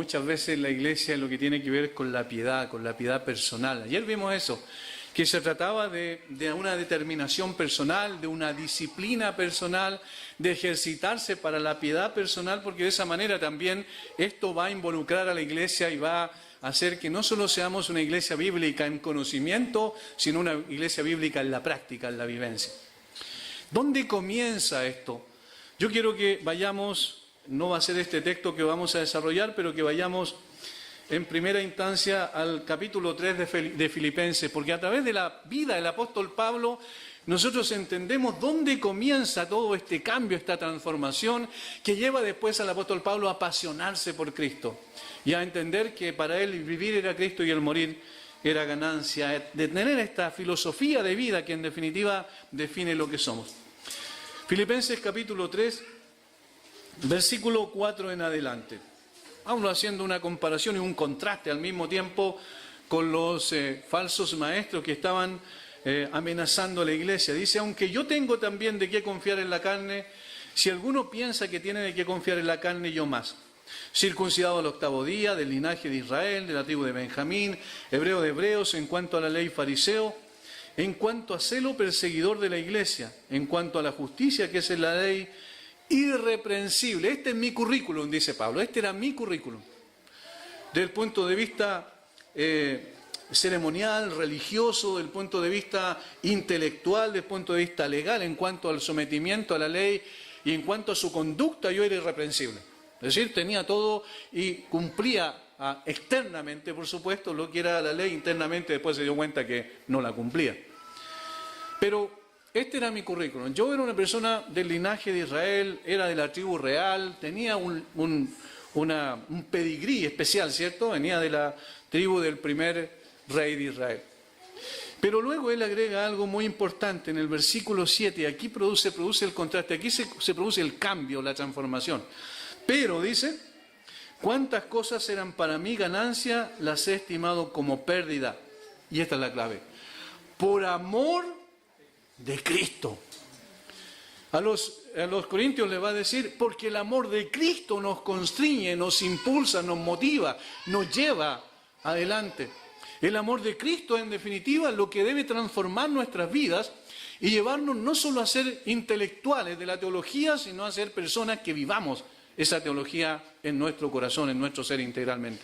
muchas veces en la iglesia en lo que tiene que ver con la piedad personal. Ayer vimos eso, que se trataba de una determinación personal, de una disciplina personal, de ejercitarse para la piedad personal, porque de esa manera también esto va a involucrar a la iglesia y va a hacer que no solo seamos una iglesia bíblica en conocimiento, sino una iglesia bíblica en la práctica, en la vivencia. ¿Dónde comienza esto? Yo quiero que vayamos, no va a ser este texto que vamos a desarrollar, pero que vayamos en primera instancia al capítulo 3 de Filipenses, porque a través de la vida del apóstol Pablo nosotros entendemos dónde comienza todo este cambio, esta transformación que lleva después al apóstol Pablo a apasionarse por Cristo y a entender que para él vivir era Cristo y el morir era ganancia, de tener esta filosofía de vida que en definitiva define lo que somos. Filipenses capítulo 3, versículo 4 en adelante. Vamos haciendo una comparación y un contraste al mismo tiempo con los falsos maestros que estaban amenazando a la iglesia. Dice, aunque yo tengo también de qué confiar en la carne, si alguno piensa que tiene de qué confiar en la carne, yo más. Circuncidado al 8º día, del linaje de Israel, de la tribu de Benjamín, hebreo de hebreos, en cuanto a la ley fariseo, en cuanto a celo perseguidor de la iglesia, en cuanto a la justicia que es en la ley, irreprensible. Este es mi currículum, dice Pablo, este era mi currículum. Desde el punto de vista ceremonial, religioso, del punto de vista intelectual, del punto de vista legal, en cuanto al sometimiento a la ley y en cuanto a su conducta, yo era irreprensible. Es decir, tenía todo y cumplía externamente, por supuesto, lo que era la ley. Internamente después se dio cuenta que no la cumplía. Pero este era mi currículum. Yo era una persona del linaje de Israel, era de la tribu real, tenía un pedigrí especial, ¿cierto? Venía de la tribu del primer rey de Israel. Pero luego él agrega algo muy importante en el versículo 7, y aquí produce el contraste, aquí se produce el cambio, la transformación. Pero, dice, cuántas cosas eran para mí ganancia, las he estimado como pérdida. Y esta es la clave. Por amor de Cristo. A los corintios les va a decir, porque el amor de Cristo nos constriñe, nos impulsa, nos motiva, nos lleva adelante. El amor de Cristo, en definitiva, lo que debe transformar nuestras vidas y llevarnos no solo a ser intelectuales de la teología, sino a ser personas que vivamos esa teología en nuestro corazón, en nuestro ser integralmente.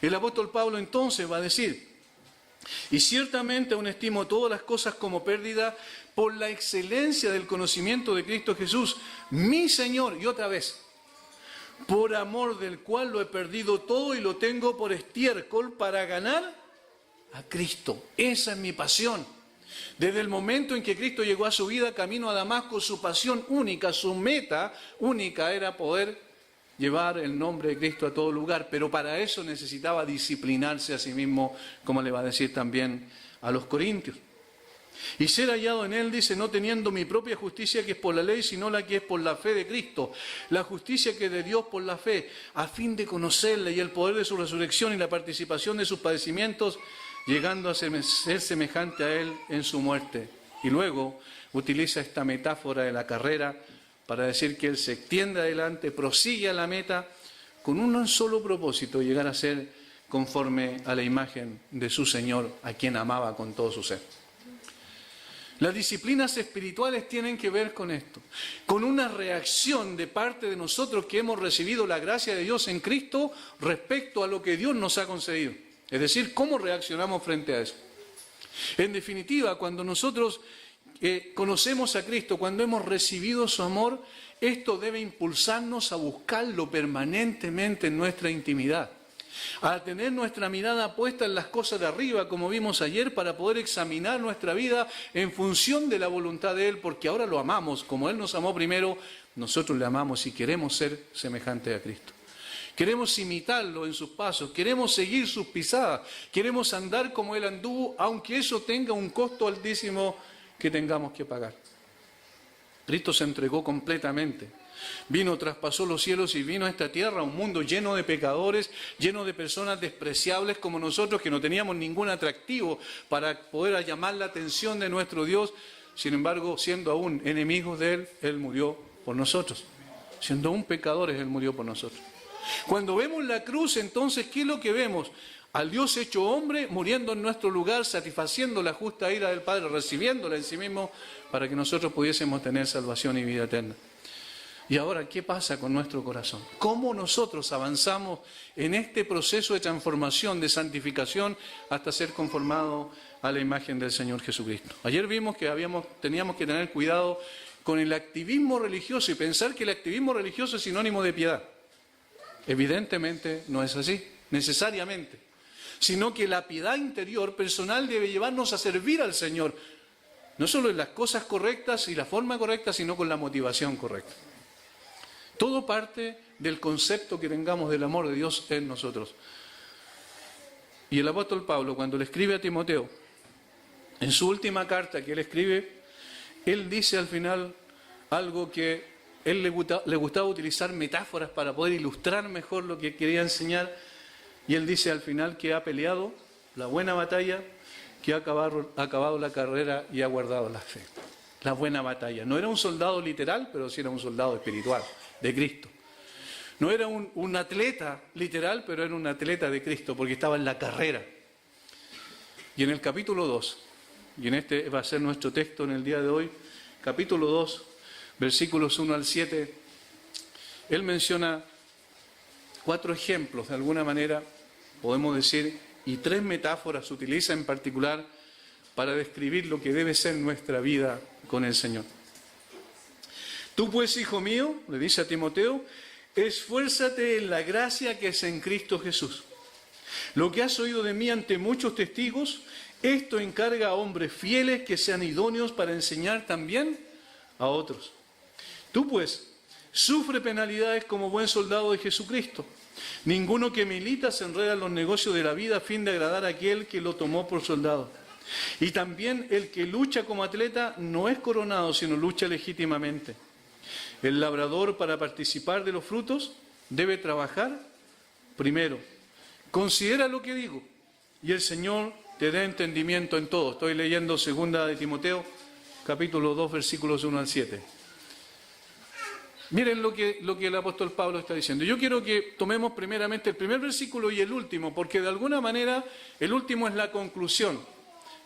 El apóstol Pablo entonces va a decir, y ciertamente aún estimo todas las cosas como pérdida por la excelencia del conocimiento de Cristo Jesús, mi Señor, y otra vez, por amor del cual lo he perdido todo y lo tengo por estiércol para ganar a Cristo. Esa es mi pasión. Desde el momento en que Cristo llegó a su vida, camino a Damasco, su pasión única, su meta única era poder llevar el nombre de Cristo a todo lugar, pero para eso necesitaba disciplinarse a sí mismo, como le va a decir también a los corintios. Y ser hallado en él, dice, no teniendo mi propia justicia que es por la ley, sino la que es por la fe de Cristo, la justicia que es de Dios por la fe, a fin de conocerle y el poder de su resurrección y la participación de sus padecimientos, llegando a ser semejante a él en su muerte. Y luego utiliza esta metáfora de la carrera para decir que él se extiende adelante, prosigue a la meta con un solo propósito, llegar a ser conforme a la imagen de su Señor, a quien amaba con todo su ser. Las disciplinas espirituales tienen que ver con esto, con una reacción de parte de nosotros que hemos recibido la gracia de Dios en Cristo respecto a lo que Dios nos ha concedido. Es decir, cómo reaccionamos frente a eso. En definitiva, cuando nosotros conocemos a Cristo, cuando hemos recibido su amor, esto debe impulsarnos a buscarlo permanentemente en nuestra intimidad, a tener nuestra mirada puesta en las cosas de arriba, como vimos ayer, para poder examinar nuestra vida en función de la voluntad de Él, porque ahora lo amamos, como Él nos amó primero, nosotros le amamos y queremos ser semejantes a Cristo. Queremos imitarlo en sus pasos, queremos seguir sus pisadas, queremos andar como Él anduvo, aunque eso tenga un costo altísimo que tengamos que pagar. Cristo se entregó completamente. Vino, traspasó los cielos y vino a esta tierra, un mundo lleno de pecadores, lleno de personas despreciables como nosotros, que no teníamos ningún atractivo para poder llamar la atención de nuestro Dios. Sin embargo, siendo aún enemigos de Él, Él murió por nosotros. Siendo aún pecadores, Él murió por nosotros. Cuando vemos la cruz, entonces, ¿qué es lo que vemos? Al Dios hecho hombre, muriendo en nuestro lugar, satisfaciendo la justa ira del Padre, recibiéndola en sí mismo, para que nosotros pudiésemos tener salvación y vida eterna. Y ahora, ¿qué pasa con nuestro corazón? ¿Cómo nosotros avanzamos en este proceso de transformación, de santificación, hasta ser conformados a la imagen del Señor Jesucristo? Ayer vimos que teníamos que tener cuidado con el activismo religioso y pensar que el activismo religioso es sinónimo de piedad. Evidentemente no es así, necesariamente. Sino que la piedad interior personal debe llevarnos a servir al Señor, no solo en las cosas correctas y la forma correcta, sino con la motivación correcta. Todo parte del concepto que tengamos del amor de Dios en nosotros. Y el apóstol Pablo, cuando le escribe a Timoteo, en su última carta que él escribe, él dice al final algo que él le gustaba utilizar metáforas para poder ilustrar mejor lo que quería enseñar. Y él dice al final que ha peleado la buena batalla, que ha acabado la carrera y ha guardado la fe. La buena batalla. No era un soldado literal, pero sí era un soldado espiritual de Cristo. No era un atleta literal, pero era un atleta de Cristo, porque estaba en la carrera. Y en el capítulo 2, y en este va a ser nuestro texto en el día de hoy, capítulo 2, versículos 1 al 7, él menciona 4 ejemplos, de alguna manera, podemos decir, y 3 metáforas utiliza en particular para describir lo que debe ser nuestra vida con el Señor. Tú pues, hijo mío, le dice a Timoteo, esfuérzate en la gracia que es en Cristo Jesús. Lo que has oído de mí ante muchos testigos, esto encarga a hombres fieles que sean idóneos para enseñar también a otros. Tú pues, sufre penalidades como buen soldado de Jesucristo. Ninguno que milita se enreda en los negocios de la vida a fin de agradar a aquel que lo tomó por soldado. Y también el que lucha como atleta no es coronado, sino lucha legítimamente. El labrador, para participar de los frutos, debe trabajar primero. Considera lo que digo, y el Señor te dé entendimiento en todo. Estoy leyendo 2 de Timoteo, capítulo 2, versículos 1 al 7. Miren lo que el apóstol Pablo está diciendo. Yo quiero que tomemos primeramente el primer versículo y el último, porque de alguna manera el último es la conclusión.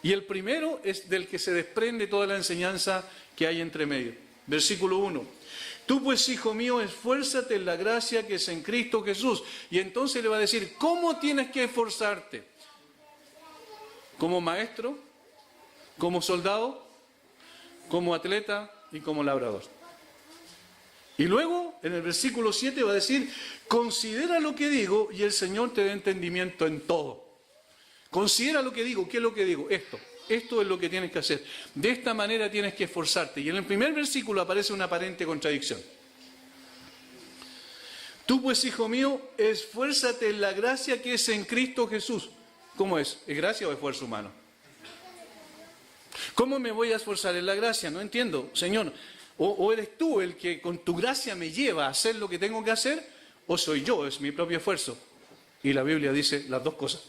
Y el primero es del que se desprende toda la enseñanza que hay entre medio. Versículo 1. Tú pues, hijo mío, esfuérzate en la gracia que es en Cristo Jesús. Y entonces le va a decir, ¿cómo tienes que esforzarte? ¿Como maestro? ¿Como soldado? ¿Como atleta? Y como labrador. Y luego, en el versículo 7 va a decir, considera lo que digo y el Señor te dé entendimiento en todo. Considera lo que digo. ¿Qué es lo que digo? Esto es lo que tienes que hacer. De esta manera tienes que esforzarte. Y en el primer versículo aparece una aparente contradicción. Tú pues, hijo mío, esfuérzate en la gracia que es en Cristo Jesús. ¿Cómo es? ¿Es gracia o esfuerzo humano? ¿Cómo me voy a esforzar en la gracia? No entiendo, Señor. O eres tú el que con tu gracia me lleva a hacer lo que tengo que hacer, o soy yo, es mi propio esfuerzo. Y la Biblia dice las dos cosas.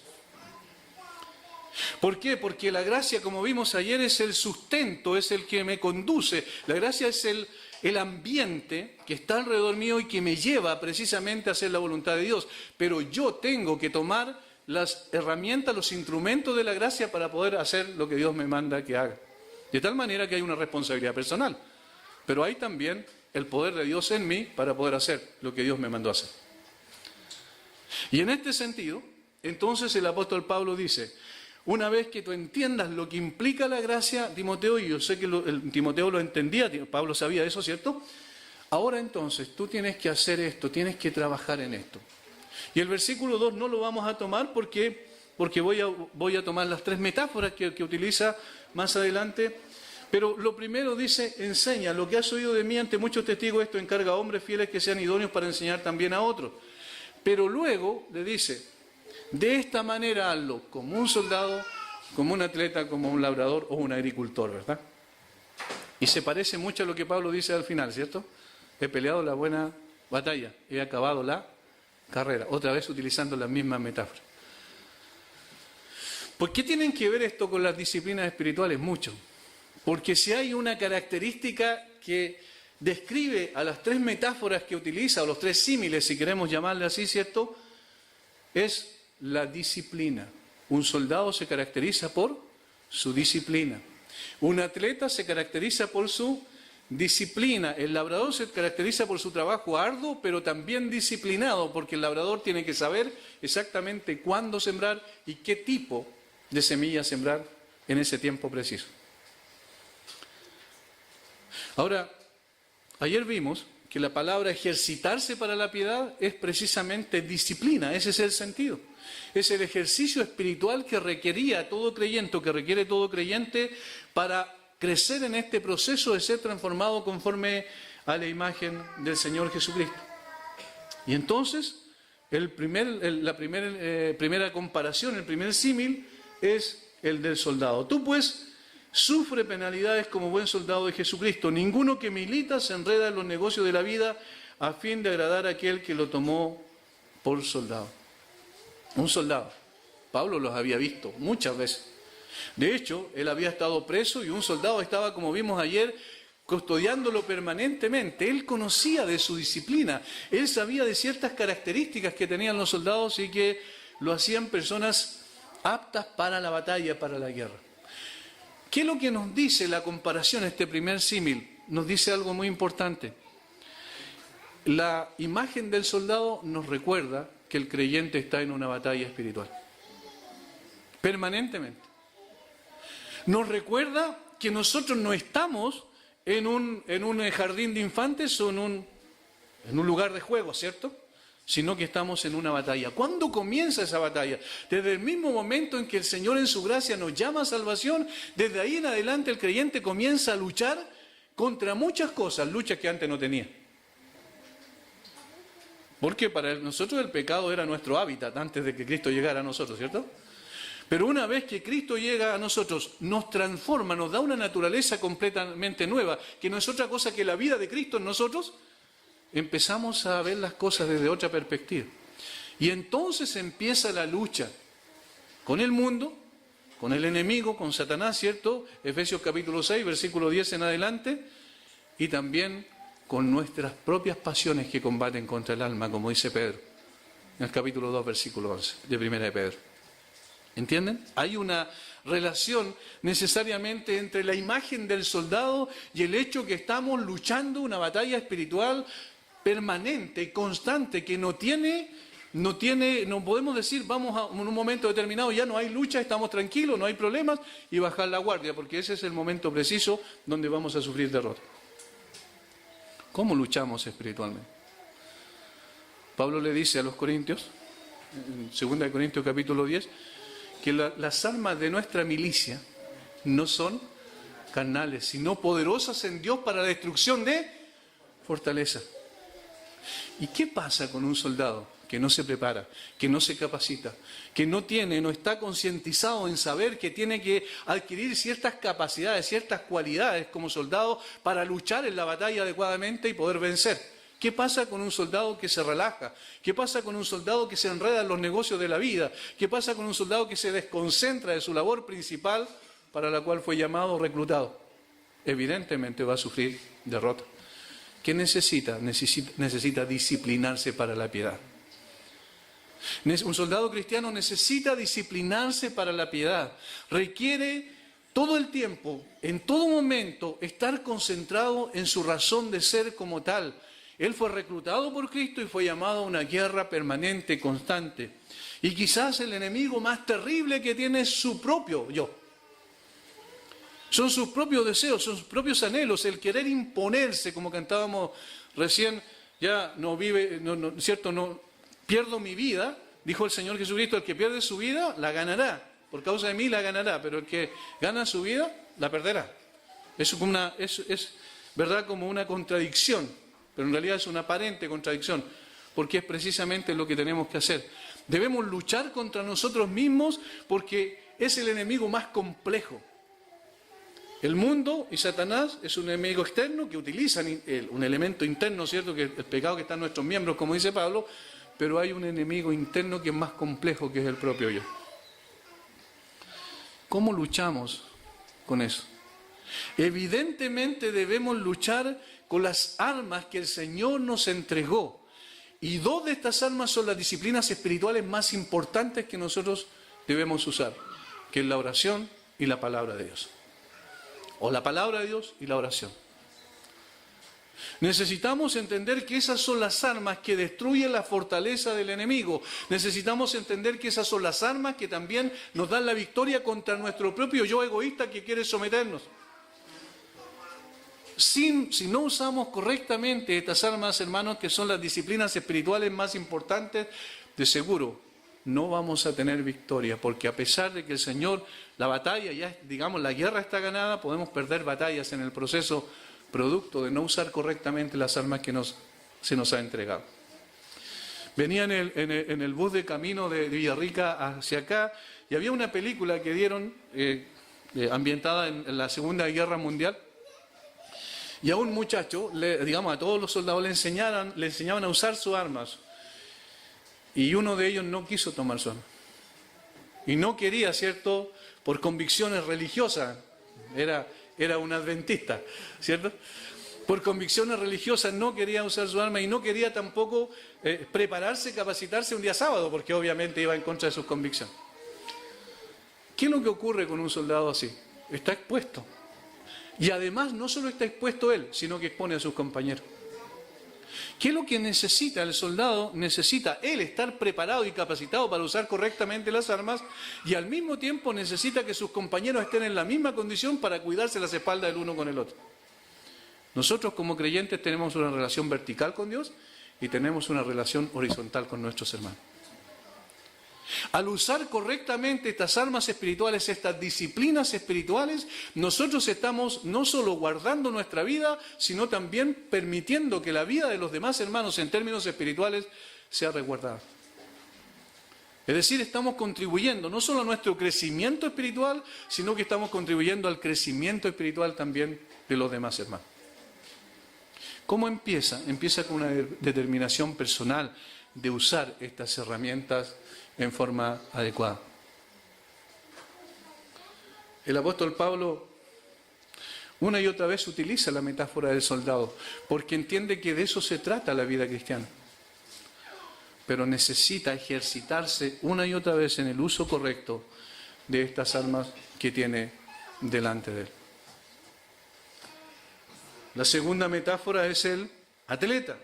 ¿Por qué? Porque la gracia, como vimos ayer, es el sustento, es el que me conduce. La gracia es el ambiente que está alrededor mío y que me lleva precisamente a hacer la voluntad de Dios. Pero yo tengo que tomar las herramientas, los instrumentos de la gracia para poder hacer lo que Dios me manda que haga. De tal manera que hay una responsabilidad personal. Pero hay también el poder de Dios en mí para poder hacer lo que Dios me mandó a hacer. Y en este sentido, entonces el apóstol Pablo dice, una vez que tú entiendas lo que implica la gracia, Timoteo, y yo sé que Timoteo lo entendía, Pablo sabía eso, ¿cierto? Ahora entonces tú tienes que hacer esto, tienes que trabajar en esto. Y el versículo 2 no lo vamos a tomar porque voy a tomar las 3 metáforas que utiliza más adelante. Pero lo primero dice, enseña, lo que has oído de mí ante muchos testigos, esto encarga a hombres fieles que sean idóneos para enseñar también a otros. Pero luego le dice, de esta manera hazlo, como un soldado, como un atleta, como un labrador o un agricultor, ¿verdad? Y se parece mucho a lo que Pablo dice al final, ¿cierto? He peleado la buena batalla, he acabado la carrera, otra vez utilizando las mismas metáforas. ¿Por qué tienen que ver esto con las disciplinas espirituales? Mucho. Porque si hay una característica que describe a las tres metáforas que utiliza, o los tres símiles, si queremos llamarle así, ¿cierto? Es la disciplina. Un soldado se caracteriza por su disciplina. Un atleta se caracteriza por su disciplina. El labrador se caracteriza por su trabajo arduo, pero también disciplinado, porque el labrador tiene que saber exactamente cuándo sembrar y qué tipo de semilla sembrar en ese tiempo preciso. Ahora, ayer vimos que la palabra ejercitarse para la piedad es precisamente disciplina, ese es el sentido. Es el ejercicio espiritual que requería todo creyente, que requiere todo creyente para crecer en este proceso de ser transformado conforme a la imagen del Señor Jesucristo. Y entonces, la primera comparación, el primer símil es el del soldado. Tú pues sufre penalidades como buen soldado de Jesucristo. Ninguno que milita se enreda en los negocios de la vida a fin de agradar a aquel que lo tomó por soldado. Un soldado. Pablo los había visto muchas veces. De hecho, él había estado preso y un soldado estaba, como vimos ayer, custodiándolo permanentemente. Él conocía de su disciplina. Él sabía de ciertas características que tenían los soldados y que lo hacían personas aptas para la batalla, para la guerra. ¿Qué es lo que nos dice la comparación, este primer símil? Nos dice algo muy importante. La imagen del soldado nos recuerda que el creyente está en una batalla espiritual. Permanentemente. Nos recuerda que nosotros no estamos en un jardín de infantes o en un lugar de juego, ¿cierto? Sino que estamos en una batalla. ¿Cuándo comienza esa batalla? Desde el mismo momento en que el Señor en su gracia nos llama a salvación, desde ahí en adelante el creyente comienza a luchar contra muchas cosas, luchas que antes no tenía. Porque para nosotros el pecado era nuestro hábitat antes de que Cristo llegara a nosotros, ¿cierto? Pero una vez que Cristo llega a nosotros, nos transforma, nos da una naturaleza completamente nueva, que no es otra cosa que la vida de Cristo en nosotros. Empezamos a ver las cosas desde otra perspectiva. Y entonces empieza la lucha con el mundo, con el enemigo, con Satanás, ¿cierto? Efesios capítulo 6, versículo 10 en adelante, y también con nuestras propias pasiones que combaten contra el alma, como dice Pedro, en el capítulo 2, versículo 11, de Primera de Pedro. ¿Entienden? Hay una relación necesariamente entre la imagen del soldado y el hecho que estamos luchando una batalla espiritual permanente, constante, que no podemos decir, vamos en un momento determinado, ya no hay lucha, estamos tranquilos, no hay problemas, y bajar la guardia, porque ese es el momento preciso donde vamos a sufrir derrota. ¿Cómo luchamos espiritualmente? Pablo le dice a los Corintios, en 2 Corintios capítulo 10, que las armas de nuestra milicia no son carnales, sino poderosas en Dios para la destrucción de fortaleza. ¿Y qué pasa con un soldado que no se prepara, que no se capacita, que no está concientizado en saber que tiene que adquirir ciertas capacidades, ciertas cualidades como soldado para luchar en la batalla adecuadamente y poder vencer? ¿Qué pasa con un soldado que se relaja? ¿Qué pasa con un soldado que se enreda en los negocios de la vida? ¿Qué pasa con un soldado que se desconcentra de su labor principal para la cual fue llamado o reclutado? Evidentemente va a sufrir derrota. ¿Qué necesita? Necesita disciplinarse para la piedad. Un soldado cristiano necesita disciplinarse para la piedad. Requiere todo el tiempo, en todo momento, estar concentrado en su razón de ser como tal. Él fue reclutado por Cristo y fue llamado a una guerra permanente, constante. Y quizás el enemigo más terrible que tiene es su propio yo. Son sus propios deseos, son sus propios anhelos, el querer imponerse, como cantábamos recién, ya no vive, ¿cierto? No pierdo mi vida, dijo el Señor Jesucristo, el que pierde su vida la ganará, por causa de mí la ganará, pero el que gana su vida la perderá. Es verdad como una contradicción, pero en realidad es una aparente contradicción, porque es precisamente lo que tenemos que hacer. Debemos luchar contra nosotros mismos porque es el enemigo más complejo. El mundo y Satanás es un enemigo externo que utilizan un elemento interno, ¿cierto? Que el pecado que está en nuestros miembros, como dice Pablo, pero hay un enemigo interno que es más complejo, que es el propio yo. ¿Cómo luchamos con eso? Evidentemente debemos luchar con las armas que el Señor nos entregó. Y dos de estas armas son las disciplinas espirituales más importantes que nosotros debemos usar, que es la oración y la palabra de Dios. O la palabra de Dios y la oración. Necesitamos entender que esas son las armas que destruyen la fortaleza del enemigo. Necesitamos entender que esas son las armas que también nos dan la victoria contra nuestro propio yo egoísta que quiere someternos. Si no usamos correctamente estas armas, hermanos, que son las disciplinas espirituales más importantes, de seguro no vamos a tener victoria, porque a pesar de que el Señor, la batalla, ya digamos, la guerra está ganada, podemos perder batallas en el proceso producto de no usar correctamente las armas que se nos ha entregado. Venía en el bus de camino de Villarrica hacia acá y había una película que dieron ambientada en la Segunda Guerra Mundial. Y a un muchacho, digamos, a todos los soldados le enseñaban a usar sus armas. Y uno de ellos no quiso tomar su arma. Y no quería, ¿cierto?, por convicciones religiosas. Era un adventista, ¿cierto? Por convicciones religiosas no quería usar su arma y no quería tampoco prepararse, capacitarse un día sábado, porque obviamente iba en contra de sus convicciones. ¿Qué es lo que ocurre con un soldado así? Está expuesto. Y además no solo está expuesto él, sino que expone a sus compañeros. ¿Qué es lo que necesita el soldado? Necesita él estar preparado y capacitado para usar correctamente las armas y al mismo tiempo necesita que sus compañeros estén en la misma condición para cuidarse las espaldas del uno con el otro. Nosotros como creyentes tenemos una relación vertical con Dios y tenemos una relación horizontal con nuestros hermanos. Al usar correctamente estas armas espirituales, estas disciplinas espirituales, nosotros estamos no solo guardando nuestra vida, sino también permitiendo que la vida de los demás hermanos en términos espirituales sea resguardada. Es decir, estamos contribuyendo no solo a nuestro crecimiento espiritual, sino que estamos contribuyendo al crecimiento espiritual también de los demás hermanos. ¿Cómo empieza? Empieza con una determinación personal de usar estas herramientas en forma adecuada. El apóstol Pablo una y otra vez utiliza la metáfora del soldado, porque entiende que de eso se trata la vida cristiana. Pero necesita ejercitarse una y otra vez en el uso correcto de estas armas que tiene delante de él. La segunda metáfora es el atleta.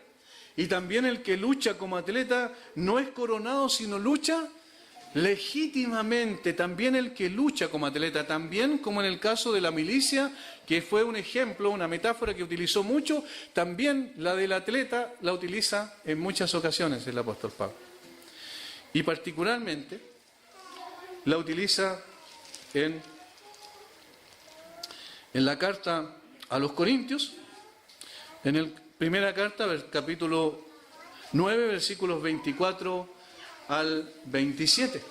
Y también el que lucha como atleta no es coronado, sino lucha legítimamente. También el que lucha como atleta, también como en el caso de la milicia, que fue un ejemplo, una metáfora que utilizó mucho, también la del atleta la utiliza en muchas ocasiones el apóstol Pablo. Y particularmente la utiliza en la carta a los Corintios, en la primera carta, capítulo 9, versículos 24 al 27.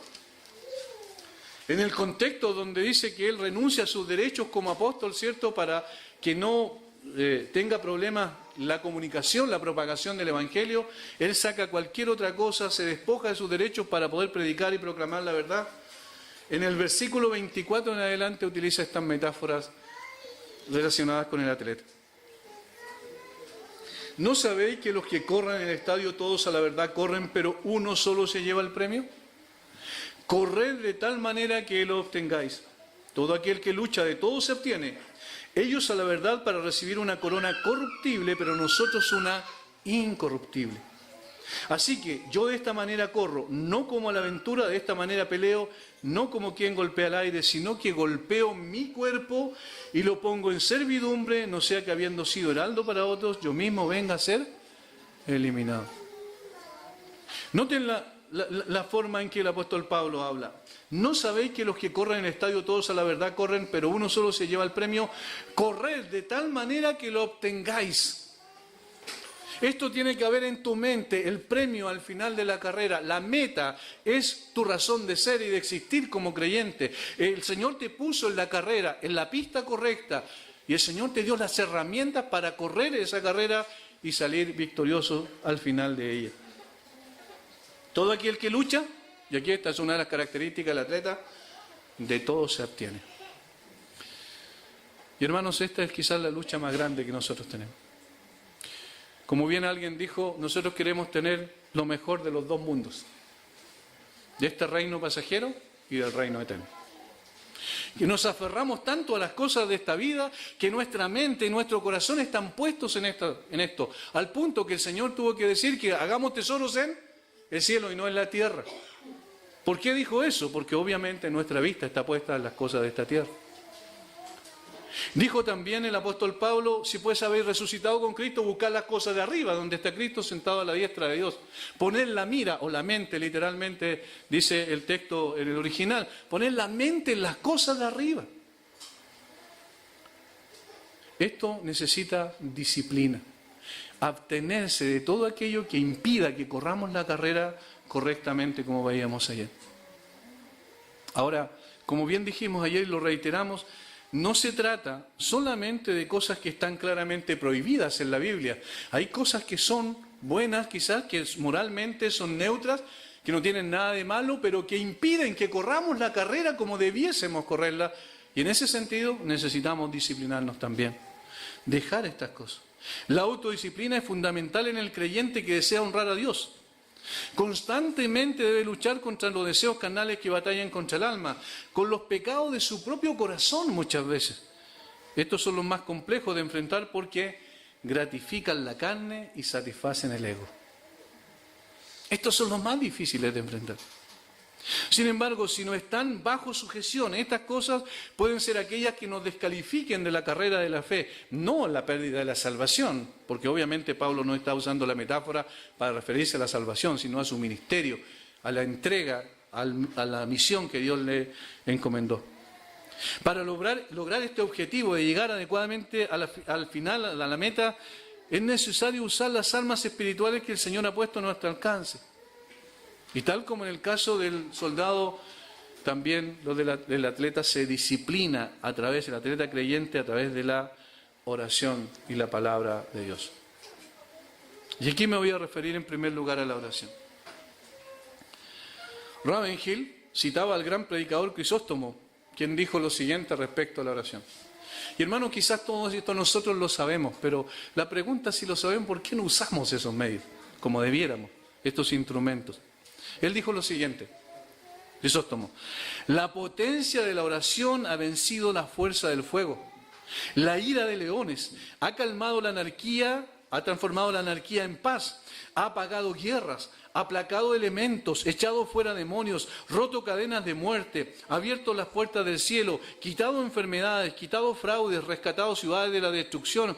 En el contexto donde dice que él renuncia a sus derechos como apóstol, ¿cierto?, para que no tenga problemas la comunicación, la propagación del Evangelio, él saca cualquier otra cosa, se despoja de sus derechos para poder predicar y proclamar la verdad. En el versículo 24 en adelante utiliza estas metáforas relacionadas con el atleta. ¿No sabéis que los que corren en el estadio todos a la verdad corren, pero uno solo se lleva el premio? Corred de tal manera que lo obtengáis. Todo aquel que lucha de todo se obtiene. Ellos a la verdad para recibir una corona corruptible, pero nosotros una incorruptible. Así que yo de esta manera corro, no como a la aventura, de esta manera peleo, no como quien golpea al aire, sino que golpeo mi cuerpo y lo pongo en servidumbre, no sea que habiendo sido heraldo para otros, yo mismo venga a ser eliminado. Noten la forma en que el apóstol Pablo habla. ¿No sabéis que los que corren en el estadio todos a la verdad corren, pero uno solo se lleva el premio? Corred de tal manera que lo obtengáis. Esto tiene que haber en tu mente, el premio al final de la carrera, la meta es tu razón de ser y de existir como creyente. El Señor te puso en la carrera, en la pista correcta, y el Señor te dio las herramientas para correr esa carrera y salir victorioso al final de ella. Todo aquel que lucha, y aquí esta es una de las características del atleta, de todo se abstiene. Y hermanos, esta es quizás la lucha más grande que nosotros tenemos. Como bien alguien dijo, nosotros queremos tener lo mejor de los dos mundos. De este reino pasajero y del reino eterno. Y nos aferramos tanto a las cosas de esta vida que nuestra mente y nuestro corazón están puestos en esto, al punto que el Señor tuvo que decir que hagamos tesoros en el cielo y no en la tierra. ¿Por qué dijo eso? Porque obviamente nuestra vista está puesta en las cosas de esta tierra. Dijo también el apóstol Pablo, si pues habéis resucitado con Cristo, buscad las cosas de arriba, donde está Cristo sentado a la diestra de Dios. Poner la mira, o la mente, literalmente, dice el texto en el original, poner la mente en las cosas de arriba. Esto necesita disciplina, abstenerse de todo aquello que impida que corramos la carrera correctamente como veíamos ayer. Ahora, como bien dijimos ayer y lo reiteramos, no se trata solamente de cosas que están claramente prohibidas en la Biblia. Hay cosas que son buenas, quizás, que moralmente son neutras, que no tienen nada de malo, pero que impiden que corramos la carrera como debiésemos correrla. Y en ese sentido necesitamos disciplinarnos también. Dejar estas cosas. La autodisciplina es fundamental en el creyente que desea honrar a Dios. Constantemente debe luchar contra los deseos carnales que batallan contra el alma, con los pecados de su propio corazón muchas veces. Estos son los más complejos de enfrentar porque gratifican la carne y satisfacen el ego. Estos son los más difíciles de enfrentar. Sin embargo, si no están bajo sujeción, estas cosas pueden ser aquellas que nos descalifiquen de la carrera de la fe, no la pérdida de la salvación, porque obviamente Pablo no está usando la metáfora para referirse a la salvación, sino a su ministerio, a la entrega, a la misión que Dios le encomendó. Para lograr este objetivo de llegar adecuadamente al final, a la meta, es necesario usar las armas espirituales que el Señor ha puesto a nuestro alcance. Y tal como en el caso del soldado, también lo del atleta se disciplina a través, el atleta creyente, a través de la oración y la palabra de Dios. Y aquí me voy a referir en primer lugar a la oración. Ravenhill citaba al gran predicador Crisóstomo, quien dijo lo siguiente respecto a la oración. Y hermano, quizás todos esto nosotros lo sabemos, pero la pregunta si lo sabemos, ¿por qué no usamos esos medios como debiéramos, estos instrumentos? Él dijo lo siguiente, Crisóstomo: la potencia de la oración ha vencido la fuerza del fuego. La ira de leones ha calmado la anarquía, ha transformado la anarquía en paz, ha apagado guerras, aplacado elementos, echado fuera demonios, roto cadenas de muerte, abierto las puertas del cielo, quitado enfermedades, quitado fraudes, rescatado ciudades de la destrucción,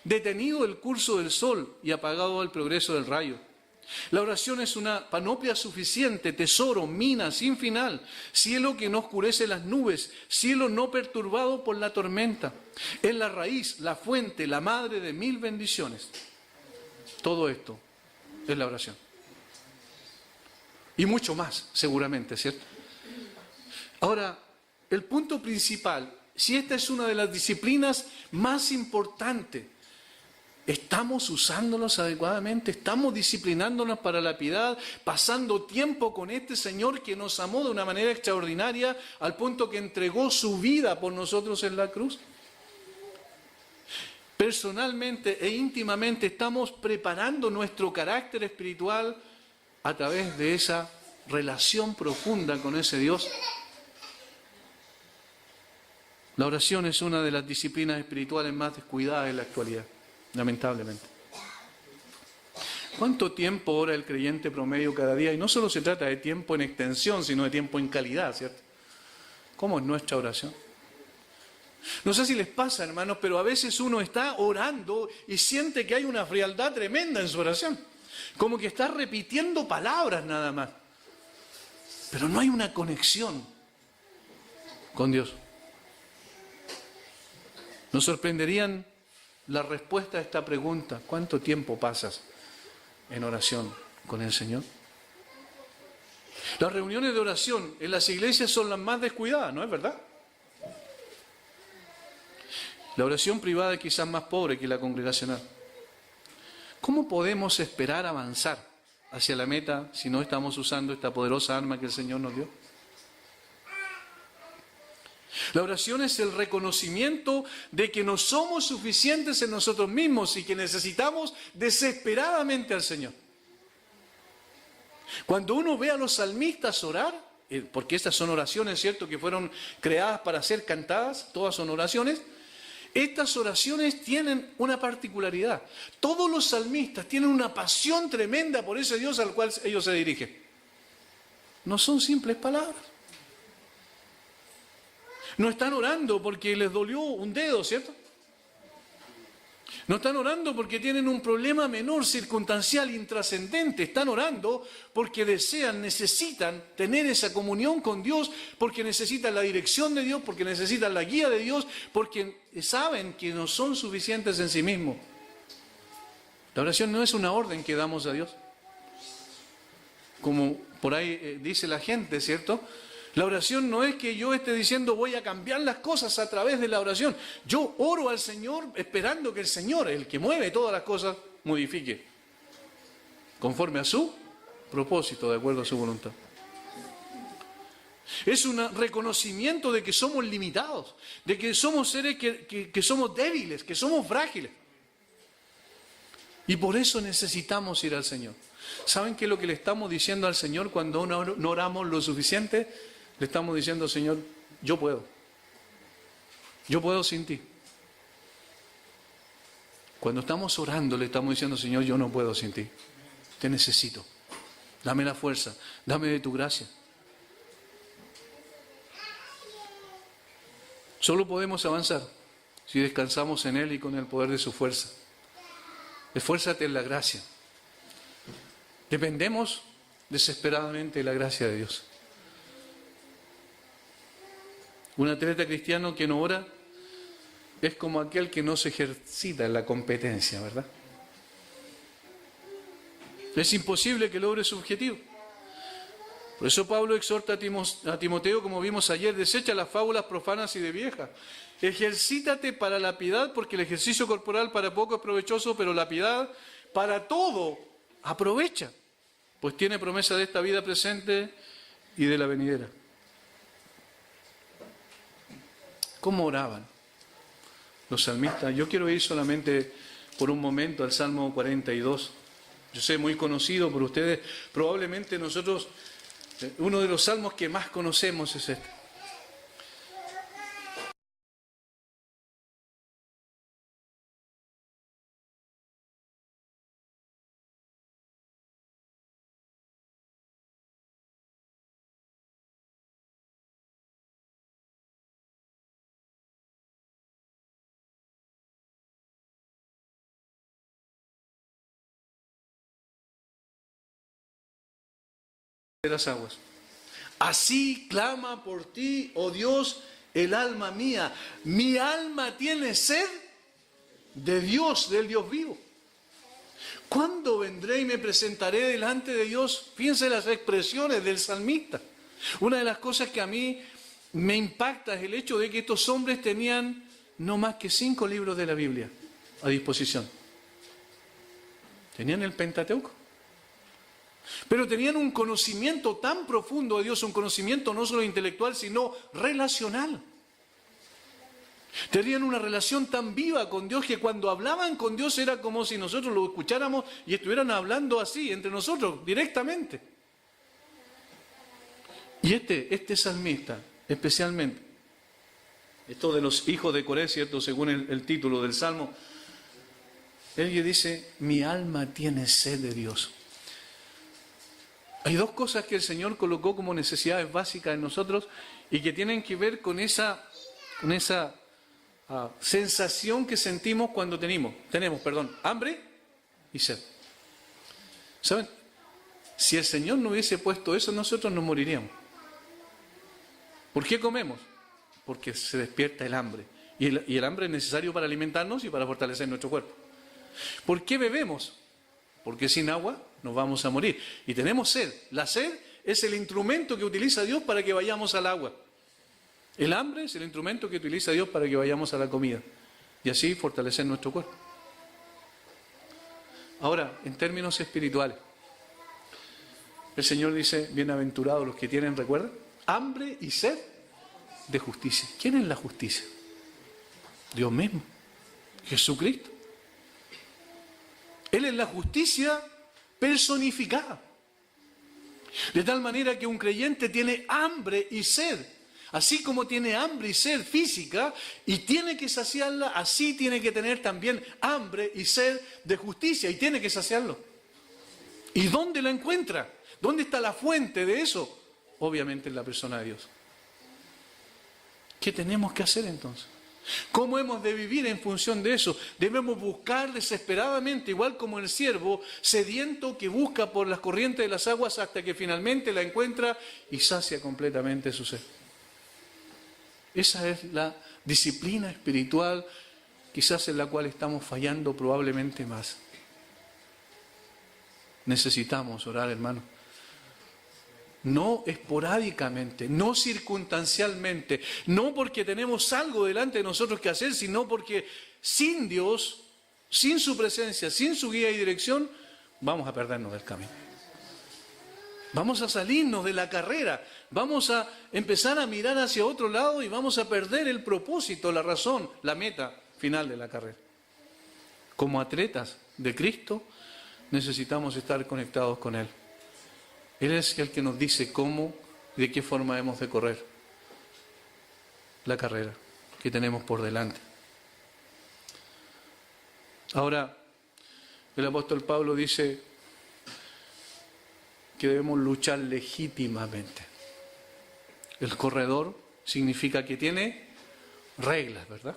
detenido el curso del sol y apagado el progreso del rayo. La oración es una panoplia suficiente, tesoro, mina sin final, cielo que no oscurece las nubes, cielo no perturbado por la tormenta. Es la raíz, la fuente, la madre de 1000 bendiciones. Todo esto es la oración. Y mucho más, seguramente, ¿cierto? Ahora, el punto principal, si esta es una de las disciplinas más importantes, ¿estamos usándolos adecuadamente? ¿Estamos disciplinándonos para la piedad? ¿Pasando tiempo con este Señor que nos amó de una manera extraordinaria al punto que entregó su vida por nosotros en la cruz? Personalmente e íntimamente estamos preparando nuestro carácter espiritual a través de esa relación profunda con ese Dios. La oración es una de las disciplinas espirituales más descuidadas en la actualidad, lamentablemente. ¿Cuánto tiempo ora el creyente promedio cada día? Y no solo se trata de tiempo en extensión, sino de tiempo en calidad, ¿cierto? ¿Cómo es nuestra oración? No sé si les pasa, hermanos, pero a veces uno está orando y siente que hay una frialdad tremenda en su oración. Como que está repitiendo palabras nada más. Pero no hay una conexión con Dios. Nos sorprenderían la respuesta a esta pregunta: ¿cuánto tiempo pasas en oración con el Señor? Las reuniones de oración en las iglesias son las más descuidadas, ¿no es verdad? La oración privada es quizás más pobre que la congregacional. ¿Cómo podemos esperar avanzar hacia la meta si no estamos usando esta poderosa arma que el Señor nos dio? La oración es el reconocimiento de que no somos suficientes en nosotros mismos y que necesitamos desesperadamente al Señor. Cuando uno ve a los salmistas orar, porque estas son oraciones, ¿cierto?, que fueron creadas para ser cantadas, todas son oraciones. Estas oraciones tienen una particularidad. Todos los salmistas tienen una pasión tremenda por ese Dios al cual ellos se dirigen. No son simples palabras. No están orando porque les dolió un dedo, ¿cierto? No están orando porque tienen un problema menor, circunstancial, intrascendente. Están orando porque desean, necesitan tener esa comunión con Dios, porque necesitan la dirección de Dios, porque necesitan la guía de Dios, porque saben que no son suficientes en sí mismos. La oración no es una orden que damos a Dios, como por ahí dice la gente, ¿cierto? La oración no es que yo esté diciendo voy a cambiar las cosas a través de la oración. Yo oro al Señor esperando que el Señor, el que mueve todas las cosas, modifique conforme a su propósito, de acuerdo a su voluntad. Es un reconocimiento de que somos limitados, de que somos seres que somos débiles, que somos frágiles. Y por eso necesitamos ir al Señor. ¿Saben qué es lo que le estamos diciendo al Señor cuando no oramos lo suficiente? Le estamos diciendo, Señor, yo puedo. Yo puedo sin ti. Cuando estamos orando, le estamos diciendo, Señor, yo no puedo sin ti. Te necesito. Dame la fuerza. Dame de tu gracia. Solo podemos avanzar si descansamos en Él y con el poder de su fuerza. Esfuérzate en la gracia. Dependemos desesperadamente de la gracia de Dios. Un atleta cristiano que no ora es como aquel que no se ejercita en la competencia, ¿verdad? Es imposible que logre su objetivo. Por eso Pablo exhorta a Timoteo, como vimos ayer, desecha las fábulas profanas y de viejas. Ejercítate para la piedad, porque el ejercicio corporal para poco es provechoso, pero la piedad para todo aprovecha, pues tiene promesa de esta vida presente y de la venidera. ¿Cómo oraban los salmistas? Yo quiero ir solamente por un momento al Salmo 42. Yo sé, muy conocido por ustedes. Probablemente nosotros, uno de los salmos que más conocemos es este. De las aguas. Así clama por ti, oh Dios, el alma mía. Mi alma tiene sed de Dios, del Dios vivo. ¿Cuándo vendré y me presentaré delante de Dios? Fíjense las expresiones del salmista. Una de las cosas que a mí me impacta es el hecho de que estos hombres tenían no más que 5 libros de la Biblia a disposición. Tenían el Pentateuco. Pero tenían un conocimiento tan profundo de Dios, un conocimiento no solo intelectual, sino relacional. Tenían una relación tan viva con Dios que cuando hablaban con Dios era como si nosotros lo escucháramos y estuvieran hablando así, entre nosotros, directamente. Y este salmista, especialmente, esto de los hijos de Coré, ¿cierto? Según el título del Salmo, él dice, mi alma tiene sed de Dios. Hay 2 cosas que el Señor colocó como necesidades básicas en nosotros y que tienen que ver con esa sensación que sentimos cuando tenemos hambre y sed. ¿Saben? Si el Señor no hubiese puesto eso, nosotros nos moriríamos. ¿Por qué comemos? Porque se despierta el hambre. Y el hambre es necesario para alimentarnos y para fortalecer nuestro cuerpo. ¿Por qué bebemos? Porque sin agua nos vamos a morir. Y tenemos sed. La sed es el instrumento que utiliza Dios para que vayamos al agua. El hambre es el instrumento que utiliza Dios para que vayamos a la comida. Y así fortalecer nuestro cuerpo. Ahora, en términos espirituales, el Señor dice, bienaventurados los que tienen, ¿recuerdan? Hambre y sed de justicia. ¿Quién es la justicia? Dios mismo, Jesucristo. Él es la justicia personificada. De tal manera que un creyente tiene hambre y sed. Así como tiene hambre y sed física y tiene que saciarla, así tiene que tener también hambre y sed de justicia y tiene que saciarlo. ¿Y dónde la encuentra? ¿Dónde está la fuente de eso? Obviamente en la persona de Dios. ¿Qué tenemos que hacer entonces? ¿Cómo hemos de vivir en función de eso? Debemos buscar desesperadamente, igual como el siervo sediento que busca por las corrientes de las aguas hasta que finalmente la encuentra y sacia completamente su sed. Esa es la disciplina espiritual, quizás en la cual estamos fallando probablemente más. Necesitamos orar, hermano. No esporádicamente, no circunstancialmente, no porque tenemos algo delante de nosotros que hacer, sino porque sin Dios, sin su presencia, sin su guía y dirección, vamos a perdernos del camino. Vamos a salirnos de la carrera, vamos a empezar a mirar hacia otro lado y vamos a perder el propósito, la razón, la meta final de la carrera. Como atletas de Cristo, necesitamos estar conectados con Él. Él es el que nos dice cómo y de qué forma hemos de correr la carrera que tenemos por delante. Ahora, el apóstol Pablo dice que debemos luchar legítimamente. El corredor significa que tiene reglas, ¿verdad?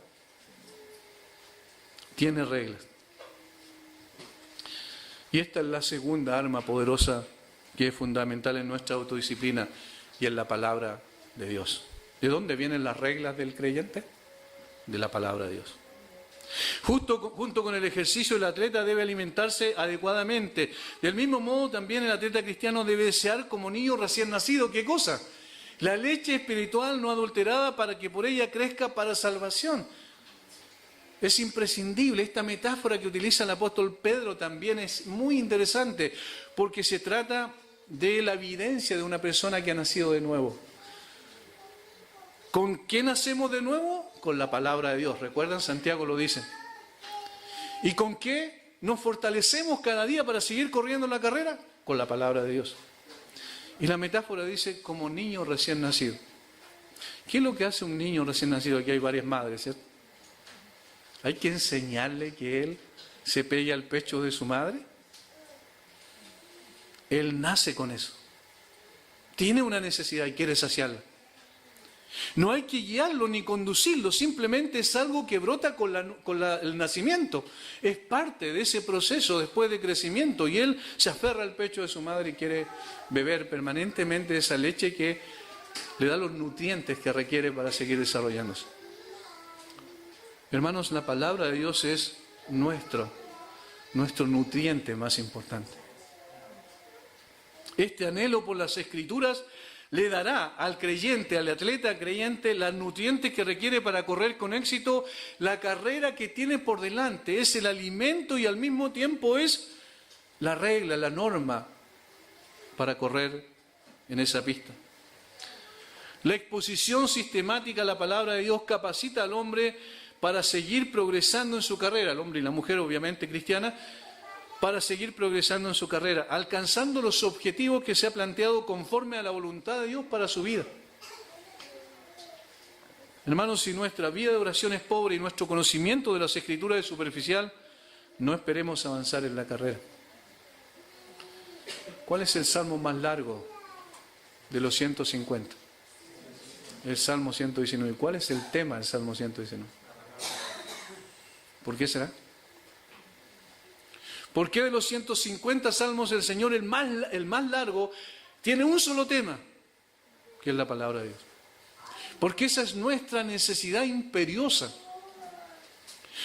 Tiene reglas. Y esta es la segunda arma poderosa que es fundamental en nuestra autodisciplina y en la palabra de Dios. ¿De dónde vienen las reglas del creyente? De la palabra de Dios. Junto con el ejercicio, el atleta debe alimentarse adecuadamente. Del mismo modo, también el atleta cristiano debe desear como niño recién nacido. ¿Qué cosa? La leche espiritual no adulterada para que por ella crezca para salvación. Es imprescindible. Esta metáfora que utiliza el apóstol Pedro también es muy interesante, porque se trata de la evidencia de una persona que ha nacido de nuevo. ¿Con qué nacemos de nuevo? Con la palabra de Dios. ¿Recuerdan? Santiago lo dice. ¿Y con qué nos fortalecemos cada día para seguir corriendo la carrera? Con la palabra de Dios. Y la metáfora dice como niño recién nacido. ¿Qué es lo que hace un niño recién nacido? Aquí hay varias madres, ¿cierto? Hay que enseñarle que él se pegue al pecho de su madre. Él nace con eso. Tiene una necesidad y quiere saciarla. No hay que guiarlo ni conducirlo, simplemente es algo que brota con el nacimiento. Es parte de ese proceso después de crecimiento y él se aferra al pecho de su madre y quiere beber permanentemente esa leche que le da los nutrientes que requiere para seguir desarrollándose. Hermanos, la palabra de Dios es nuestro nutriente más importante. Este anhelo por las Escrituras le dará al creyente, al atleta creyente, los nutrientes que requiere para correr con éxito la carrera que tiene por delante. Es el alimento y al mismo tiempo es la regla, la norma para correr en esa pista. La exposición sistemática a la palabra de Dios capacita al hombre para seguir progresando en su carrera, el hombre y la mujer obviamente cristiana, para seguir progresando en su carrera, alcanzando los objetivos que se ha planteado conforme a la voluntad de Dios para su vida. Hermanos, si nuestra vida de oración es pobre y nuestro conocimiento de las Escrituras es superficial, no esperemos avanzar en la carrera. ¿Cuál es el salmo más largo de los 150? El Salmo 119. ¿Cuál es el tema del Salmo 119? ¿Por qué será? ¿Por qué de los 150 salmos el Señor, el más largo, tiene un solo tema, que es la palabra de Dios? Porque esa es nuestra necesidad imperiosa.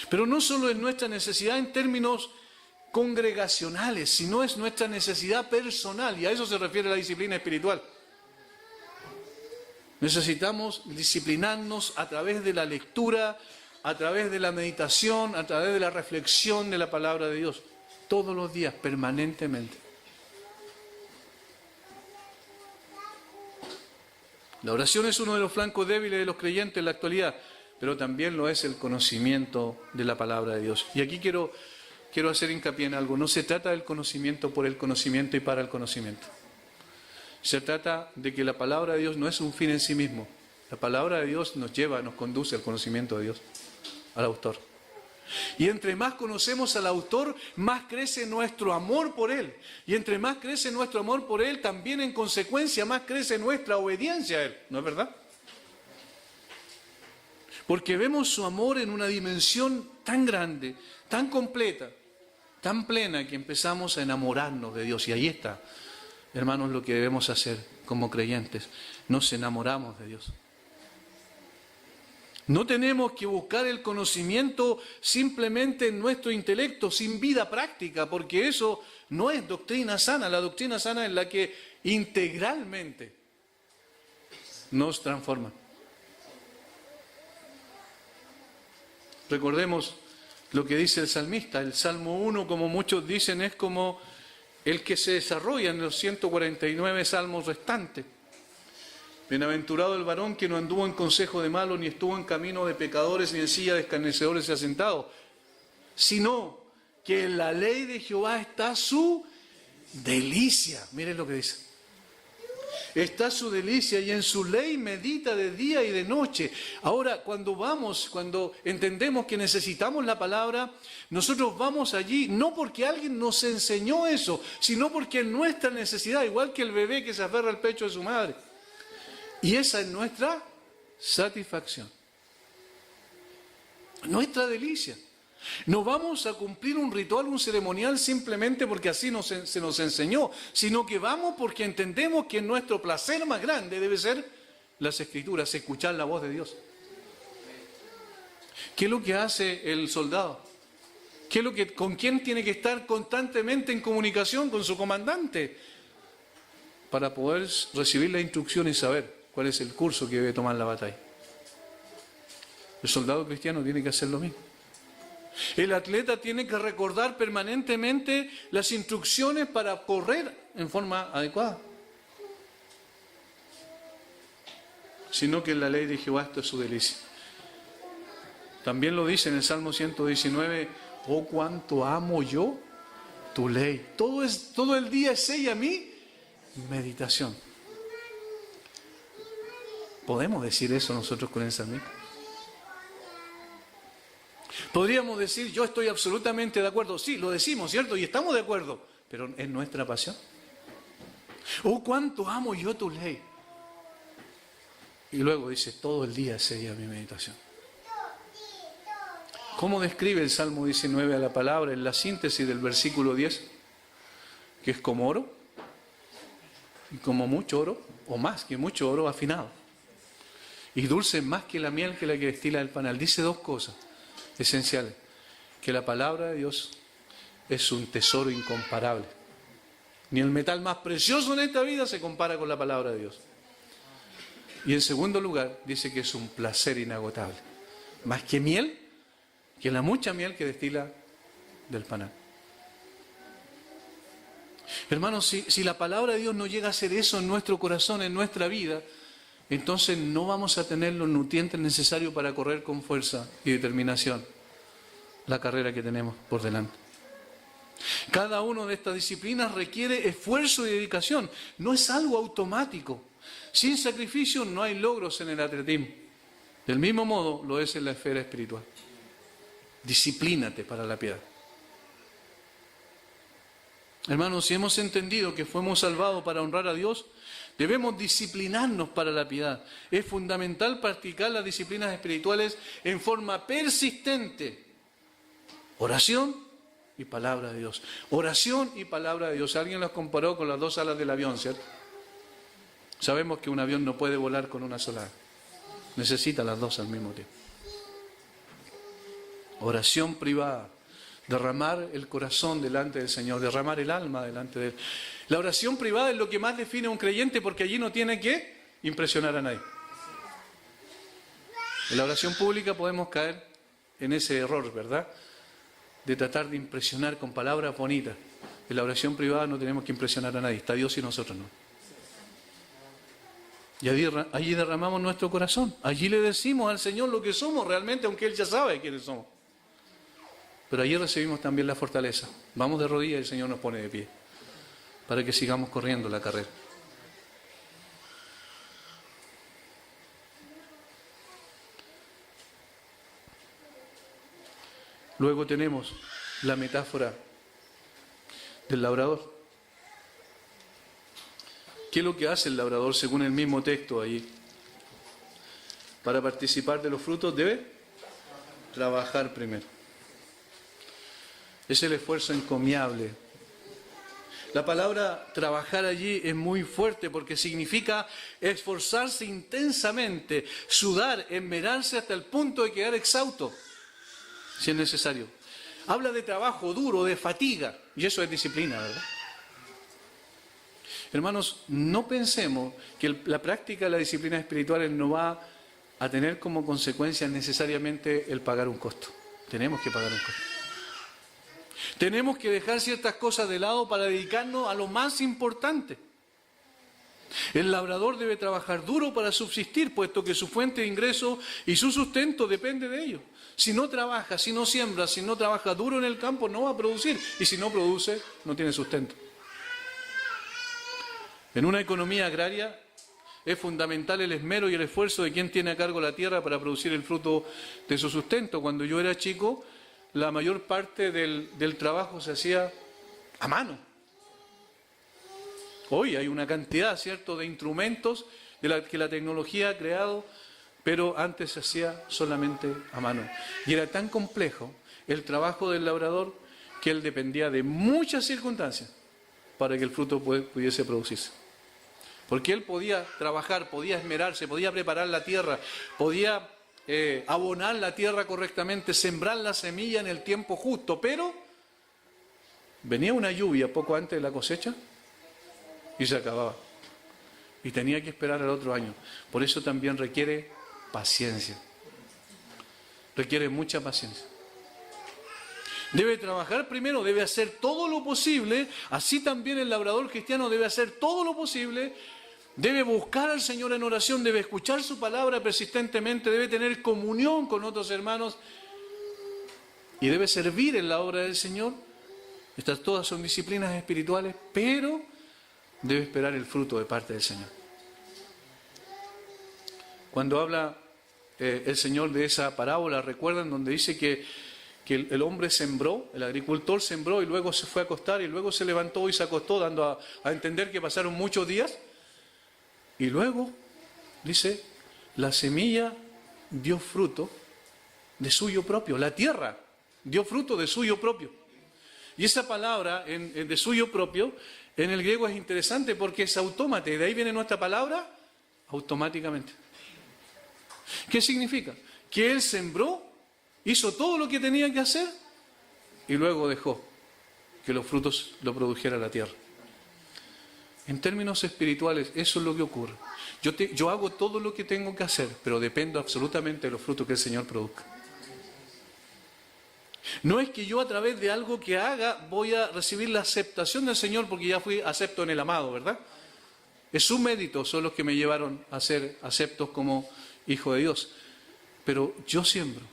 Pero no solo es nuestra necesidad en términos congregacionales, sino es nuestra necesidad personal, y a eso se refiere la disciplina espiritual. Necesitamos disciplinarnos a través de la lectura, a través de la meditación, a través de la reflexión de la palabra de Dios. Todos los días, permanentemente. La oración es uno de los flancos débiles de los creyentes en la actualidad, pero también lo es el conocimiento de la palabra de Dios. Y aquí quiero hacer hincapié en algo. No se trata del conocimiento por el conocimiento y para el conocimiento. Se trata de que la palabra de Dios no es un fin en sí mismo. La palabra de Dios nos lleva, nos conduce al conocimiento de Dios, al autor. Y entre más conocemos al autor, más crece nuestro amor por él. Y entre más crece nuestro amor por él, también en consecuencia más crece nuestra obediencia a él. ¿No es verdad? Porque vemos su amor en una dimensión tan grande, tan completa, tan plena, que empezamos a enamorarnos de Dios. Y ahí está, hermanos, lo que debemos hacer como creyentes. Nos enamoramos de Dios. No tenemos que buscar el conocimiento simplemente en nuestro intelecto, sin vida práctica, porque eso no es doctrina sana. La doctrina sana es la que integralmente nos transforma. Recordemos lo que dice el salmista. El Salmo 1, como muchos dicen, es como el que se desarrolla en los 149 salmos restantes. Bienaventurado el varón que no anduvo en consejo de malos, ni estuvo en camino de pecadores, ni en silla de escarnecedores se ha sentado, sino que en la ley de Jehová está su delicia. Miren lo que dice. Está su delicia y en su ley medita de día y de noche. Ahora, cuando entendemos que necesitamos la palabra, nosotros vamos allí no porque alguien nos enseñó eso, sino porque es nuestra necesidad, igual que el bebé que se aferra al pecho de su madre. Y esa es nuestra satisfacción, nuestra delicia. No vamos a cumplir un ritual, un ceremonial simplemente porque así se nos enseñó, sino que vamos porque entendemos que nuestro placer más grande debe ser las Escrituras, escuchar la voz de Dios. ¿Qué es lo que hace el soldado? ¿Con quién tiene que estar constantemente en comunicación? Con su comandante, para poder recibir la instrucción y saber cuál es el curso que debe tomar la batalla. El soldado cristiano tiene que hacer lo mismo. El atleta tiene que recordar permanentemente las instrucciones para correr en forma adecuada. Sino que en la ley de Jehová esto es su delicia. También lo dice en el Salmo 119, oh cuánto amo yo tu ley. Todo el día es ella mi meditación. ¿Podemos decir eso nosotros con el salmista? Podríamos decir, yo estoy absolutamente de acuerdo. Sí, lo decimos, ¿cierto? Y estamos de acuerdo. Pero ¿es nuestra pasión? Oh, cuánto amo yo tu ley. Y luego dice, todo el día sería mi meditación. ¿Cómo describe el Salmo 19 a la palabra en la síntesis del versículo 10? Que es como oro, y como mucho oro, o más que mucho oro afinado. Y dulce más que la miel que la que destila el panal. Dice dos cosas esenciales: que la palabra de Dios es un tesoro incomparable. Ni el metal más precioso en esta vida se compara con la palabra de Dios. Y en segundo lugar, dice que es un placer inagotable. Más que miel, que la mucha miel que destila del panal. Hermanos, si la palabra de Dios no llega a hacer eso en nuestro corazón, en nuestra vida, entonces no vamos a tener los nutrientes necesarios para correr con fuerza y determinación la carrera que tenemos por delante. Cada una de estas disciplinas requiere esfuerzo y dedicación. No es algo automático. Sin sacrificio no hay logros en el atletismo. Del mismo modo lo es en la esfera espiritual. Disciplínate para la piedad. Hermanos, si hemos entendido que fuimos salvados para honrar a Dios, debemos disciplinarnos para la piedad. Es fundamental practicar las disciplinas espirituales en forma persistente. Oración y palabra de Dios. Oración y palabra de Dios. Alguien los comparó con las dos alas del avión, ¿cierto? Sabemos que un avión no puede volar con una sola. Necesita las dos al mismo tiempo. Oración privada. Derramar el corazón delante del Señor, derramar el alma delante de Él. La oración privada es lo que más define a un creyente, porque allí no tiene que impresionar a nadie. En la oración pública podemos caer en ese error, ¿verdad? De tratar de impresionar con palabras bonitas. En la oración privada no tenemos que impresionar a nadie, está Dios y nosotros no. Y allí derramamos nuestro corazón. Allí le decimos al Señor lo que somos realmente, aunque Él ya sabe quiénes somos. Pero allí recibimos también la fortaleza. Vamos de rodillas y el Señor nos pone de pie para que sigamos corriendo la carrera. Luego tenemos la metáfora del labrador. ¿Qué es lo que hace el labrador según el mismo texto ahí? Para participar de los frutos debe trabajar primero. Es el esfuerzo encomiable. La palabra trabajar allí es muy fuerte porque significa esforzarse intensamente, sudar, esmerarse hasta el punto de quedar exhausto, si es necesario. Habla de trabajo duro, de fatiga, y eso es disciplina, ¿verdad? Hermanos, no pensemos que la práctica de las disciplinas espirituales no va a tener como consecuencia necesariamente el pagar un costo. Tenemos que pagar un costo. Tenemos que dejar ciertas cosas de lado para dedicarnos a lo más importante. El labrador debe trabajar duro para subsistir, puesto que su fuente de ingreso y su sustento depende de ello. Si no trabaja, si no siembra, si no trabaja duro en el campo, no va a producir. Y si no produce, no tiene sustento. En una economía agraria es fundamental el esmero y el esfuerzo de quien tiene a cargo la tierra para producir el fruto de su sustento. Cuando yo era chico, la mayor parte del trabajo se hacía a mano. Hoy hay una cantidad, ¿cierto?, de instrumentos que la tecnología ha creado, pero antes se hacía solamente a mano. Y era tan complejo el trabajo del labrador que él dependía de muchas circunstancias para que el fruto pudiese producirse. Porque él podía trabajar, podía esmerarse, podía preparar la tierra, podía abonar la tierra correctamente, sembrar la semilla en el tiempo justo, pero venía una lluvia poco antes de la cosecha y se acababa. Y tenía que esperar al otro año. Por eso también requiere paciencia. Requiere mucha paciencia. Debe trabajar primero, debe hacer todo lo posible, así también el labrador cristiano debe hacer todo lo posible, debe buscar al Señor en oración, debe escuchar su palabra persistentemente, debe tener comunión con otros hermanos y debe servir en la obra del Señor. Estas todas son disciplinas espirituales, pero debe esperar el fruto de parte del Señor. Cuando habla el Señor de esa parábola, recuerdan donde dice que el hombre sembró, el agricultor sembró y luego se fue a acostar y luego se levantó y se acostó, dando a entender que pasaron muchos días. Y luego, dice, la semilla dio fruto de suyo propio, la tierra dio fruto de suyo propio. Y esa palabra de suyo propio en el griego es interesante porque es autómate, de ahí viene nuestra palabra, automáticamente. ¿Qué significa? Que él sembró, hizo todo lo que tenía que hacer y luego dejó que los frutos lo produjera la tierra. En términos espirituales, eso es lo que ocurre. Yo hago todo lo que tengo que hacer, pero dependo absolutamente de los frutos que el Señor produzca. No es que yo a través de algo que haga voy a recibir la aceptación del Señor porque ya fui acepto en el amado, ¿verdad? Es sus méritos son los que me llevaron a ser aceptos como hijo de Dios. Pero yo siembro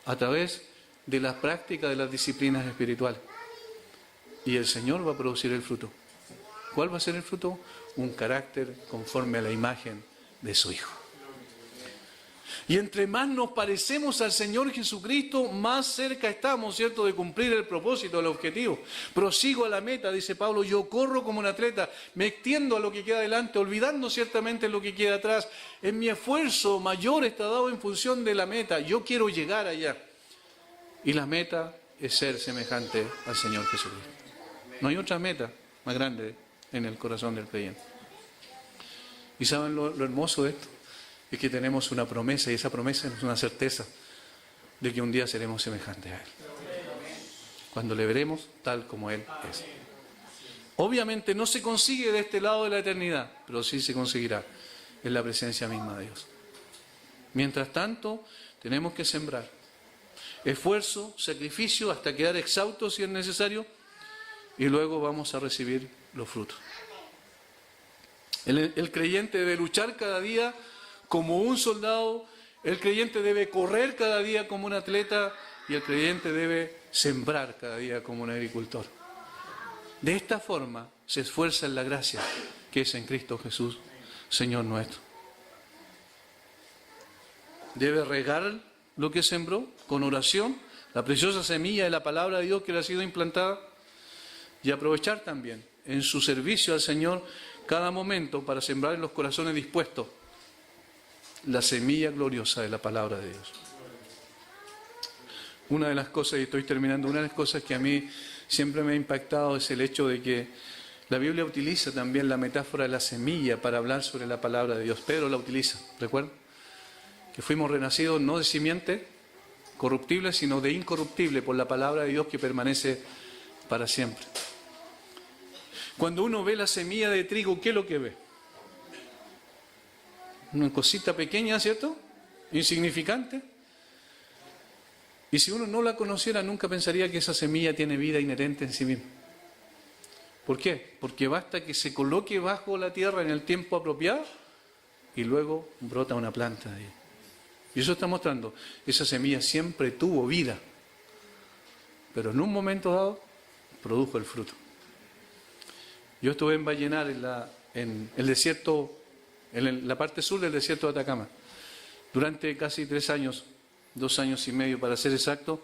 a través de la práctica de las disciplinas espirituales. Y el Señor va a producir el fruto. ¿Cuál va a ser el fruto? Un carácter conforme a la imagen de su Hijo. Y entre más nos parecemos al Señor Jesucristo, más cerca estamos, ¿cierto?, de cumplir el propósito, el objetivo. Prosigo a la meta, dice Pablo, yo corro como un atleta, me extiendo a lo que queda adelante, olvidando ciertamente lo que queda atrás. En mi esfuerzo mayor está dado en función de la meta, yo quiero llegar allá. Y la meta es ser semejante al Señor Jesucristo. No hay otra meta más grande en el corazón del creyente. ¿Y saben lo hermoso de esto? Es que tenemos una promesa y esa promesa es una certeza de que un día seremos semejantes a Él. Cuando le veremos tal como Él es. Obviamente no se consigue de este lado de la eternidad, pero sí se conseguirá en la presencia misma de Dios. Mientras tanto, tenemos que sembrar esfuerzo, sacrificio, hasta quedar exhaustos si es necesario, y luego vamos a recibir los frutos. El creyente debe luchar cada día como un soldado, el creyente debe correr cada día como un atleta y el creyente debe sembrar cada día como un agricultor. De esta forma se esfuerza en la gracia que es en Cristo Jesús, Señor nuestro. Debe regar lo que sembró con oración, la preciosa semilla de la palabra de Dios que le ha sido implantada, y aprovechar también en su servicio al Señor cada momento para sembrar en los corazones dispuestos la semilla gloriosa de la palabra de Dios. Una de las cosas, y estoy terminando, una de las cosas que a mí siempre me ha impactado es el hecho de que la Biblia utiliza también la metáfora de la semilla para hablar sobre la palabra de Dios. Pedro la utiliza, ¿recuerdan? Que fuimos renacidos no de simiente corruptible, sino de incorruptible por la palabra de Dios que permanece para siempre. Cuando uno ve la semilla de trigo, ¿qué es lo que ve? Una cosita pequeña, ¿cierto? Insignificante. Y si uno no la conociera, nunca pensaría que esa semilla tiene vida inherente en sí misma. ¿Por qué? Porque basta que se coloque bajo la tierra en el tiempo apropiado y luego brota una planta de ahí. Y eso está mostrando, esa semilla siempre tuvo vida, pero en un momento dado produjo el fruto. Yo estuve en Vallenar, en el desierto, en la parte sur del desierto de Atacama, durante casi 3 años, 2 años y medio para ser exacto,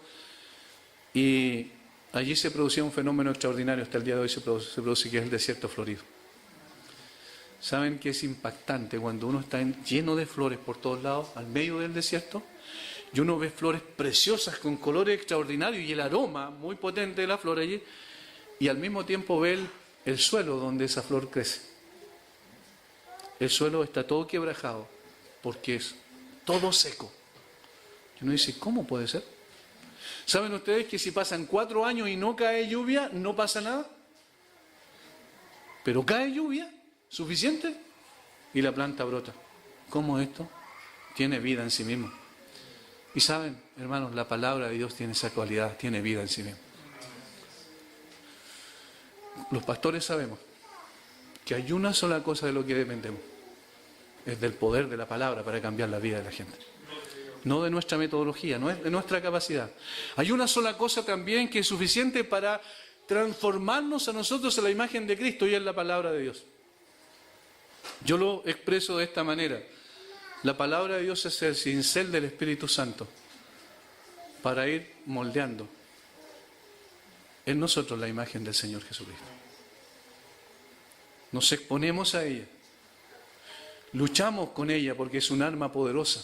y allí se producía un fenómeno extraordinario, hasta el día de hoy se produce, que es el desierto florido. ¿Saben que es impactante cuando uno está lleno de flores por todos lados, al medio del desierto, y uno ve flores preciosas con colores extraordinarios y el aroma muy potente de la flor allí, y al mismo tiempo ve el suelo donde esa flor crece? El suelo está todo quebrajado porque es todo seco. Y uno dice, ¿cómo puede ser? ¿Saben ustedes que si pasan 4 años y no cae lluvia, no pasa nada? Pero cae lluvia suficiente y la planta brota. ¿Cómo esto? Tiene vida en sí mismo. Y saben, hermanos, la palabra de Dios tiene esa cualidad, tiene vida en sí mismo. Los pastores sabemos que hay una sola cosa de lo que dependemos, es del poder de la palabra para cambiar la vida de la gente. No de nuestra metodología, no es de nuestra capacidad. Hay una sola cosa también que es suficiente para transformarnos a nosotros en la imagen de Cristo, y es la palabra de Dios. Yo lo expreso de esta manera. La palabra de Dios es el cincel del Espíritu Santo para ir moldeando en nosotros la imagen del Señor Jesucristo. Nos exponemos a ella, luchamos con ella porque es un arma poderosa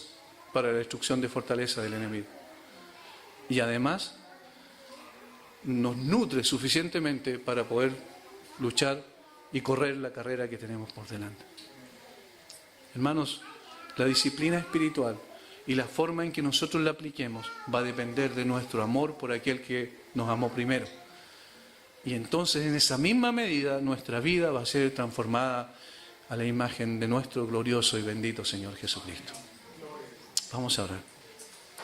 para la destrucción de fortaleza del enemigo. Y además nos nutre suficientemente para poder luchar y correr la carrera que tenemos por delante. Hermanos, la disciplina espiritual y la forma en que nosotros la apliquemos va a depender de nuestro amor por aquel que nos amó primero. Y entonces en esa misma medida nuestra vida va a ser transformada a la imagen de nuestro glorioso y bendito Señor Jesucristo. Vamos a orar.